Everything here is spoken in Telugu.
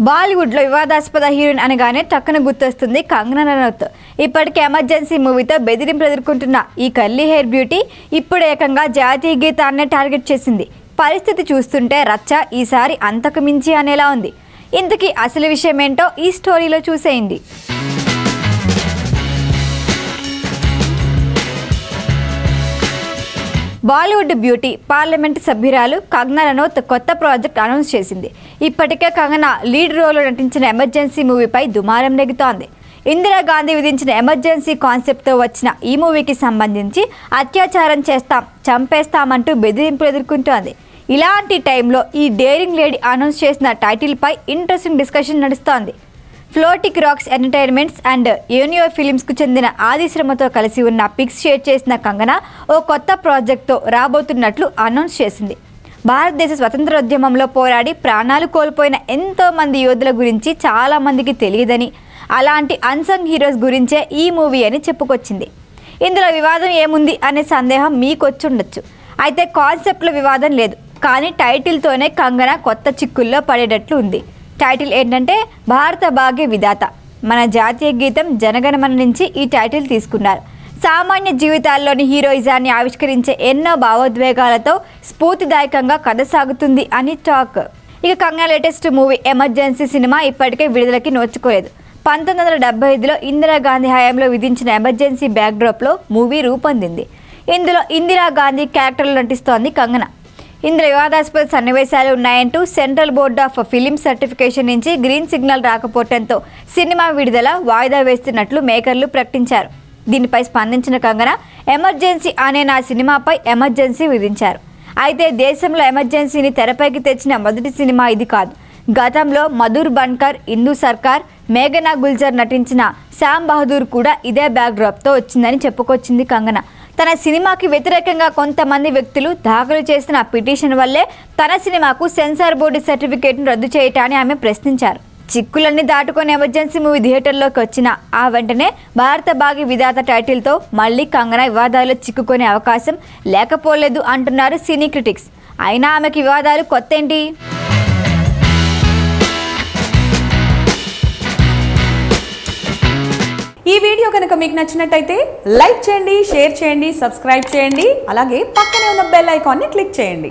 బాలీవుడ్ లో వివాదాస్పద హీరోయిన్ అనగానే టక్కున గుర్తొస్తుంది కంగనా రనౌత్. ఇప్పటికే ఎమర్జెన్సీ మూవీతో బెదిరింపులు ఎదుర్కొంటున్న ఈ కర్లీ హెయిర్ బ్యూటీ ఇప్పుడు ఏకంగా జాతీయ గీతాన్నే టార్గెట్ చేసింది. పరిస్థితి చూస్తుంటే రచ్చ ఈసారి అంతకు మించి అనేలా ఉంది. ఇంతకీ అసలు విషయం ఏంటో ఈ స్టోరీలో చూసేయండి. బాలీవుడ్ బ్యూటీ పార్లమెంట్ సభ్యురాలు కంగనా రనౌత్ కొత్త ప్రాజెక్ట్ అనౌన్స్ చేసింది. ఇప్పటికే కంగనా లీడ్ రోల్లో నటించిన ఎమర్జెన్సీ మూవీపై దుమారం నెగుతోంది. ఇందిరాగాంధీ విధించిన ఎమర్జెన్సీ కాన్సెప్ట్తో వచ్చిన ఈ మూవీకి సంబంధించి అత్యాచారం చేస్తాం, చంపేస్తామంటూ బెదిరింపులు ఎదుర్కొంటోంది. ఇలాంటి టైంలో ఈ డేరింగ్ లేడీ అనౌన్స్ చేసిన టైటిల్పై ఇంట్రెస్టింగ్ డిస్కషన్ నడుస్తోంది. ఫ్లోటిక్ రాక్స్ ఎంటర్టైన్మెంట్స్ అండ్ యూనియో ఫిలిమ్స్కు చెందిన ఆదిశ్రమతో కలిసి ఉన్న పిక్స్ షేర్ చేసిన కంగనా ఓ కొత్త ప్రాజెక్ట్తో రాబోతున్నట్లు అనౌన్స్ చేసింది. భారతదేశ స్వతంత్రోద్యమంలో పోరాడి ప్రాణాలు కోల్పోయిన ఎంతో మంది యోధుల గురించి చాలామందికి తెలియదని, అలాంటి అన్సంగ్ హీరోస్ గురించే ఈ మూవీ అని చెప్పుకొచ్చింది. ఇందులో వివాదం ఏముంది అనే సందేహం మీకొచ్చుండొచ్చు. అయితే కాన్సెప్ట్లో వివాదం లేదు, కానీ టైటిల్తోనే కంగనా కొత్త చిక్కుల్లో పడేటట్లు ఉంది. టైటిల్ ఏంటంటే భారత భాగ్య విధాత. మన జాతీయ గీతం జనగణమన నుంచి ఈ టైటిల్ తీసుకున్నారు. సామాన్య జీవితాల్లోని హీరోయిజాన్ని ఆవిష్కరించే ఎన్నో భావోద్వేగాలతో స్ఫూర్తిదాయకంగా కథ సాగుతుంది అని టాక్. ఇక Kangana latest movie emergency cinema ఇప్పటికే విడుదలకి నోచుకోలేదు. 1975లో ఇందిరాగాంధీ హయాంలో విధించిన ఎమర్జెన్సీ బ్యాక్డ్రాప్లో మూవీ రూపొందింది. ఇందులో ఇందిరాగాంధీ క్యారెక్టర్లో నటిస్తోంది కంగనా. ఇందులో వివాదాస్పద సన్నివేశాలు ఉన్నాయంటూ central board of film certification నుంచి గ్రీన్ సిగ్నల్ రాకపోవడంతో సినిమా విడుదల వాయిదా వేస్తున్నట్లు మేకర్లు ప్రకటించారు. దీనిపై స్పందించిన కంగనా ఎమర్జెన్సీ అనే నా సినిమాపై ఎమర్జెన్సీ విధించారు. అయితే దేశంలో ఎమర్జెన్సీని తెరపైకి తెచ్చిన మొదటి సినిమా ఇది కాదు. గతంలో మధుర్ బన్కర్, ఇందు సర్కార్, మేఘనా గుల్జర్ నటించిన శ్యామ్ బహదూర్ కూడా ఇదే బ్యాక్డ్రాప్తో వచ్చిందని చెప్పుకొచ్చింది కంగనా. తన సినిమాకి వ్యతిరేకంగా కొంతమంది వ్యక్తులు దాఖలు చేసిన పిటిషన్ వల్లే తన సినిమాకు సెన్సార్ బోర్డు సర్టిఫికేట్ను రద్దు చేయటాన్ని ఆమె ప్రశ్నించారు. చిక్కులన్నీ దాటుకొని ఎమర్జెన్సీ మూవీ థియేటర్లోకి వచ్చిన ఆ వెంటనే భారత భాగ్య విధాత టైటిల్తో మళ్ళీ కంగనా వివాదాల్లో చిక్కుకునే అవకాశం లేకపోలేదు అంటున్నారు సినీ క్రిటిక్స్. అయినా ఆమెకి వివాదాలు కొత్తేంటి? ఈ వీడియో కనుక మీకు నచ్చినట్టయితే లైక్ చేయండి, షేర్ చేయండి, సబ్స్క్రైబ్ చేయండి. అలాగే పక్కనే ఉన్న బెల్ ఐకాన్ని క్లిక్ చేయండి.